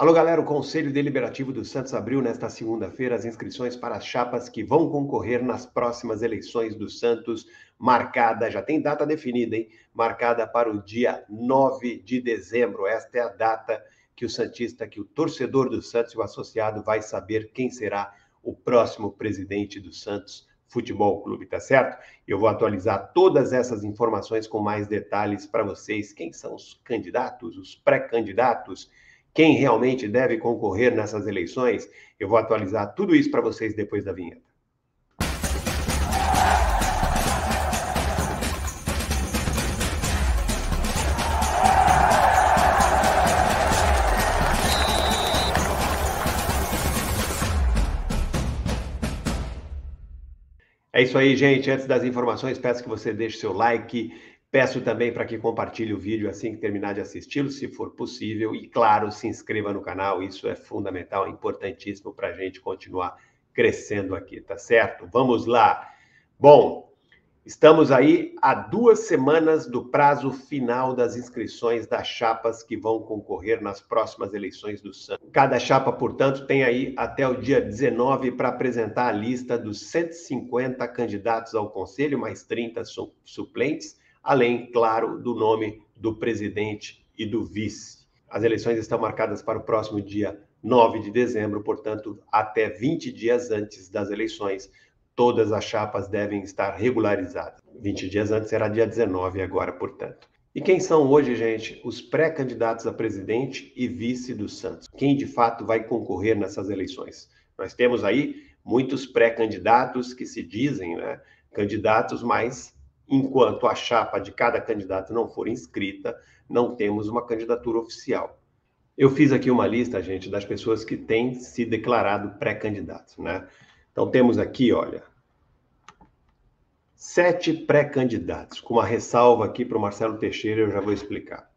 Alô, galera, o Conselho Deliberativo do Santos abriu nesta segunda-feira as inscrições para as chapas que vão concorrer nas próximas eleições do Santos, já tem data definida, hein? Marcada para o dia 9 de dezembro. Esta é a data que o torcedor do Santos e o associado vai saber quem será o próximo presidente do Santos Futebol Clube, tá certo? Eu vou atualizar todas essas informações com mais detalhes para vocês. Quem são os candidatos, os pré-candidatos? Quem realmente deve concorrer nessas eleições? Eu vou atualizar tudo isso para vocês depois da vinheta. É isso aí, gente. Antes das informações, peço que você deixe seu like. Peço também para que compartilhe o vídeo assim que terminar de assisti-lo, se for possível. E, claro, se inscreva no canal. Isso é fundamental, importantíssimo para a gente continuar crescendo aqui, tá certo? Vamos lá. Bom, estamos aí a 2 semanas do prazo final das inscrições das chapas que vão concorrer nas próximas eleições do Santos. Cada chapa, portanto, tem aí até o dia 19 para apresentar a lista dos 150 candidatos ao Conselho, mais 30 suplentes, além, claro, do nome do presidente e do vice. As eleições estão marcadas para o próximo dia 9 de dezembro, portanto, até 20 dias antes das eleições, todas as chapas devem estar regularizadas. 20 dias antes será dia 19 agora, portanto. E quem são hoje, gente, os pré-candidatos a presidente e vice do Santos? Quem de fato vai concorrer nessas eleições? Nós temos aí muitos pré-candidatos que se dizem, né, candidatos, mas enquanto a chapa de cada candidato não for inscrita, não temos uma candidatura oficial. Eu fiz aqui uma lista, gente, das pessoas que têm se declarado pré-candidatos, né? Então temos aqui, olha, 7 pré-candidatos, com uma ressalva aqui para o Marcelo Teixeira, eu já vou explicar.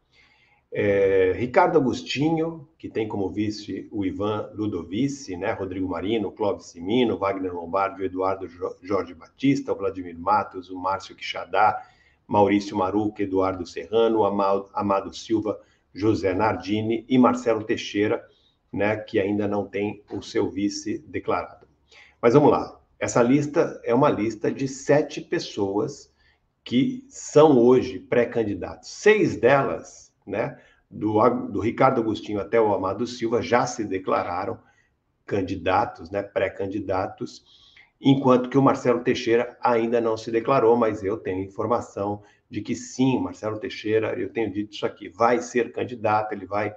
Ricardo Agostinho, que tem como vice o Ivan Ludovici, né? Rodrigo Marino, Clóvis Simino, Wagner Lombardi, o Eduardo Jorge Batista, o Vladimir Matos, o Márcio Quixadá, Maurício Maruca, Eduardo Serrano, Amado Silva, José Nardini e Marcelo Teixeira, né? Que ainda não tem o seu vice declarado. Mas vamos lá. Essa lista é uma lista de 7 pessoas que são hoje pré-candidatos. 6 delas, né, do Ricardo Agostinho até o Amado Silva, já se declararam candidatos, né, pré-candidatos, enquanto que o Marcelo Teixeira ainda não se declarou, mas eu tenho informação de que sim, Marcelo Teixeira, eu tenho dito isso aqui, vai ser candidato, ele vai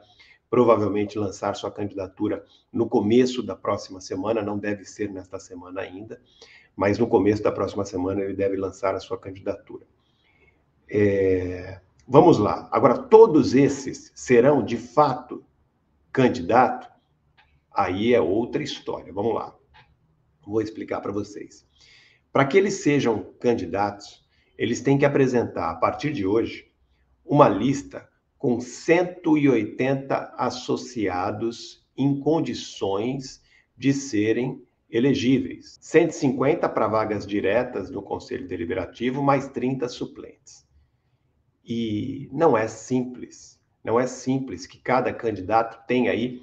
provavelmente lançar sua candidatura no começo da próxima semana, não deve ser nesta semana ainda, mas no começo da próxima semana ele deve lançar a sua candidatura. Vamos lá. Agora, todos esses serão, de fato, candidato? Aí é outra história. Vamos lá. Vou explicar para vocês. Para que eles sejam candidatos, eles têm que apresentar, a partir de hoje, uma lista com 180 associados em condições de serem elegíveis. 150 para vagas diretas no Conselho Deliberativo, mais 30 suplentes. E não é simples que cada candidato tenha aí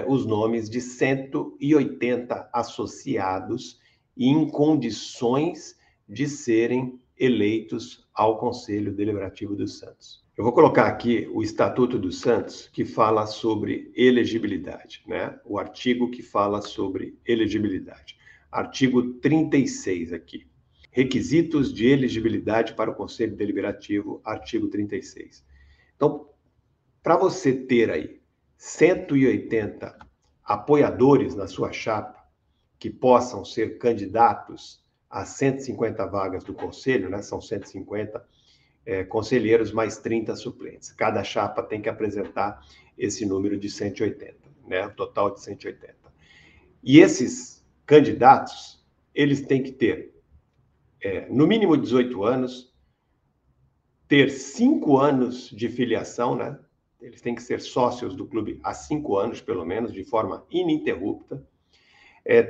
os nomes de 180 associados e em condições de serem eleitos ao Conselho Deliberativo do Santos. Eu vou colocar aqui o Estatuto do Santos, que fala sobre elegibilidade, né? O artigo que fala sobre elegibilidade. Artigo 36 aqui. Requisitos de elegibilidade para o Conselho Deliberativo, artigo 36. Então, para você ter aí 180 apoiadores na sua chapa que possam ser candidatos a 150 vagas do Conselho, né? São 150 conselheiros mais 30 suplentes. Cada chapa tem que apresentar esse número de 180, né? O total de 180. E esses candidatos, eles têm que ter, no mínimo 18 anos, ter 5 anos de filiação, né? Eles têm que ser sócios do clube há 5 anos, pelo menos, de forma ininterrupta.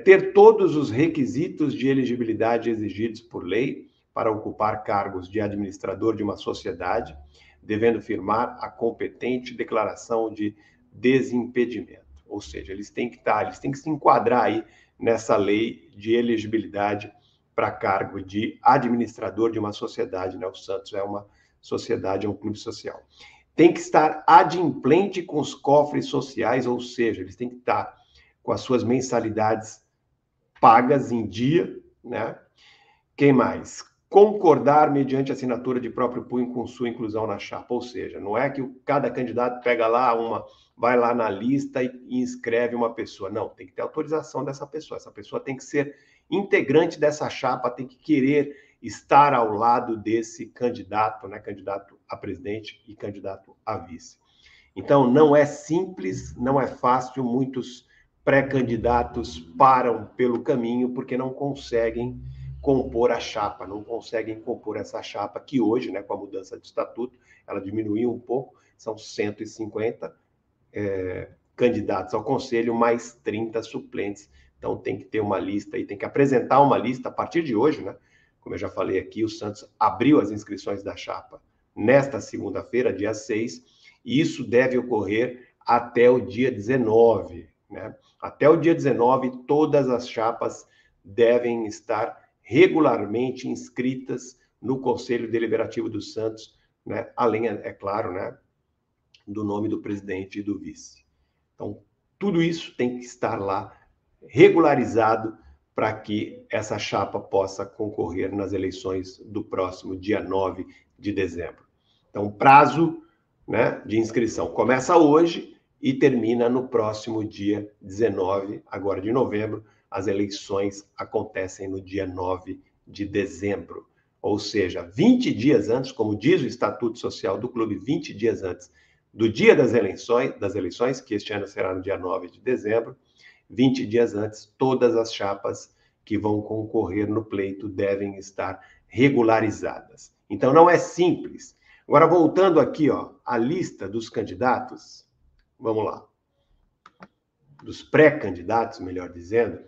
Ter todos os requisitos de elegibilidade exigidos por lei para ocupar cargos de administrador de uma sociedade, devendo firmar a competente declaração de desimpedimento. Ou seja, eles têm que se enquadrar aí nessa lei de elegibilidade para cargo de administrador de uma sociedade, né? O Santos é uma sociedade, é um clube social. Tem que estar adimplente com os cofres sociais, ou seja, eles têm que estar com as suas mensalidades pagas em dia, né? Quem mais? Concordar mediante assinatura de próprio punho com sua inclusão na chapa, ou seja, não é que cada candidato pega lá vai lá na lista e inscreve uma pessoa. Não, tem que ter autorização dessa pessoa. Essa pessoa tem que ser integrante dessa chapa, tem que querer estar ao lado desse candidato, né? Candidato a presidente e candidato a vice. Então, não é simples, não é fácil, muitos pré-candidatos param pelo caminho porque não conseguem compor a chapa, não conseguem compor essa chapa que hoje, né, com a mudança de estatuto, ela diminuiu um pouco, são 150 candidatos ao conselho, mais 30 suplentes. Então tem que ter uma lista e tem que apresentar uma lista a partir de hoje, né? Como eu já falei aqui, o Santos abriu as inscrições da chapa nesta segunda-feira, dia 6, e isso deve ocorrer até o dia 19, né? Até o dia 19, todas as chapas devem estar regularmente inscritas no Conselho Deliberativo do Santos, né? Além, é claro, né, do nome do presidente e do vice. Então, tudo isso tem que estar lá regularizado para que essa chapa possa concorrer nas eleições do próximo dia 9 de dezembro. Então, o prazo, né, de inscrição começa hoje e termina no próximo dia 19, agora de novembro. As eleições acontecem no dia 9 de dezembro. Ou seja, 20 dias antes, como diz o Estatuto Social do Clube, 20 dias antes do dia das eleições, que este ano será no dia 9 de dezembro, 20 dias antes, todas as chapas que vão concorrer no pleito devem estar regularizadas. Então, não é simples. Agora, voltando aqui, ó, à lista dos candidatos, vamos lá, dos pré-candidatos, melhor dizendo,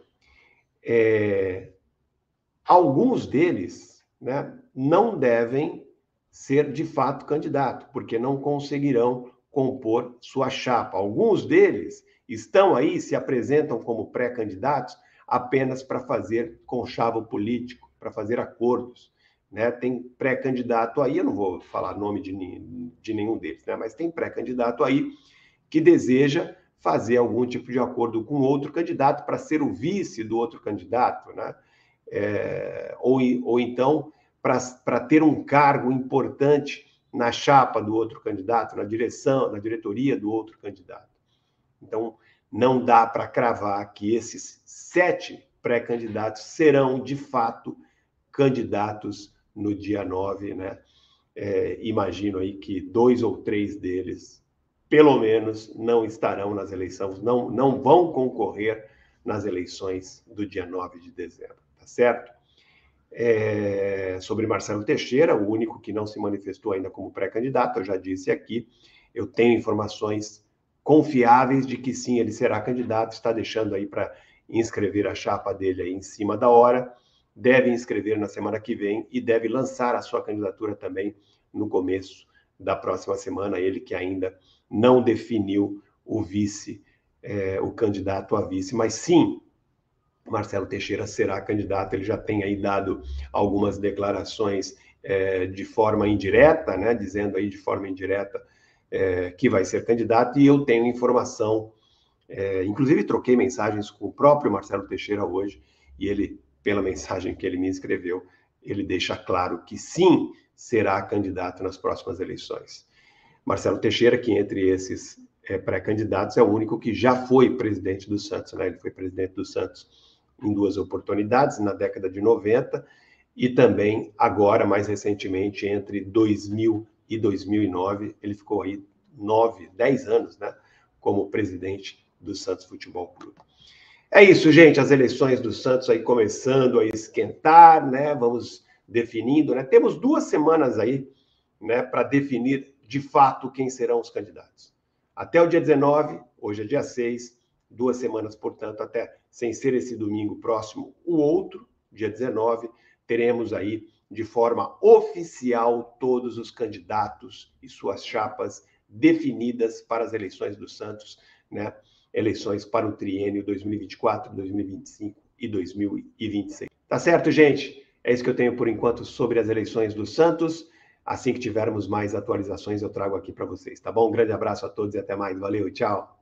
alguns deles, né, não devem ser de fato candidato, porque não conseguirão compor sua chapa. Alguns deles estão aí, se apresentam como pré-candidatos apenas para fazer conchavo político, para fazer acordos, né? Tem pré-candidato aí, eu não vou falar nome de nenhum deles, né? Mas tem pré-candidato aí que deseja fazer algum tipo de acordo com outro candidato para ser o vice do outro candidato, né? Ou então para ter um cargo importante na chapa do outro candidato, na direção, na diretoria do outro candidato. Então, não dá para cravar que esses 7 pré-candidatos serão, de fato, candidatos no dia 9, né? Imagino aí que 2 ou 3 deles, pelo menos, não estarão nas eleições, não vão concorrer nas eleições do dia 9 de dezembro, tá certo? Sobre Marcelo Teixeira, o único que não se manifestou ainda como pré-candidato, eu já disse aqui, eu tenho informações confiáveis de que sim, ele será candidato, está deixando aí para inscrever a chapa dele aí em cima da hora, deve inscrever na semana que vem e deve lançar a sua candidatura também no começo da próxima semana, ele que ainda não definiu o vice, o candidato a vice, mas sim, Marcelo Teixeira será candidato, ele já tem aí dado algumas declarações de forma indireta, né, dizendo aí de forma indireta que vai ser candidato, e eu tenho informação, inclusive troquei mensagens com o próprio Marcelo Teixeira hoje, e ele, pela mensagem que ele me escreveu, ele deixa claro que sim, será candidato nas próximas eleições. Marcelo Teixeira, que entre esses pré-candidatos é o único que já foi presidente do Santos, né? Ele foi presidente do Santos em 2 oportunidades, na década de 90, e também agora, mais recentemente, entre 2000 e 2009, ele ficou aí 10 anos, né, como presidente do Santos Futebol Clube. É isso, gente, as eleições do Santos aí começando a esquentar, né, vamos definindo, né, temos 2 semanas aí, né, para definir de fato quem serão os candidatos. Até o dia 19, hoje é dia 6, 2 semanas, portanto, até sem ser esse domingo próximo, o outro, dia 19, teremos aí de forma oficial todos os candidatos e suas chapas definidas para as eleições do Santos, né? Eleições para o triênio 2024, 2025 e 2026. Tá certo, gente? É isso que eu tenho por enquanto sobre as eleições do Santos. Assim que tivermos mais atualizações, eu trago aqui para vocês, tá bom? Um grande abraço a todos e até mais. Valeu, tchau!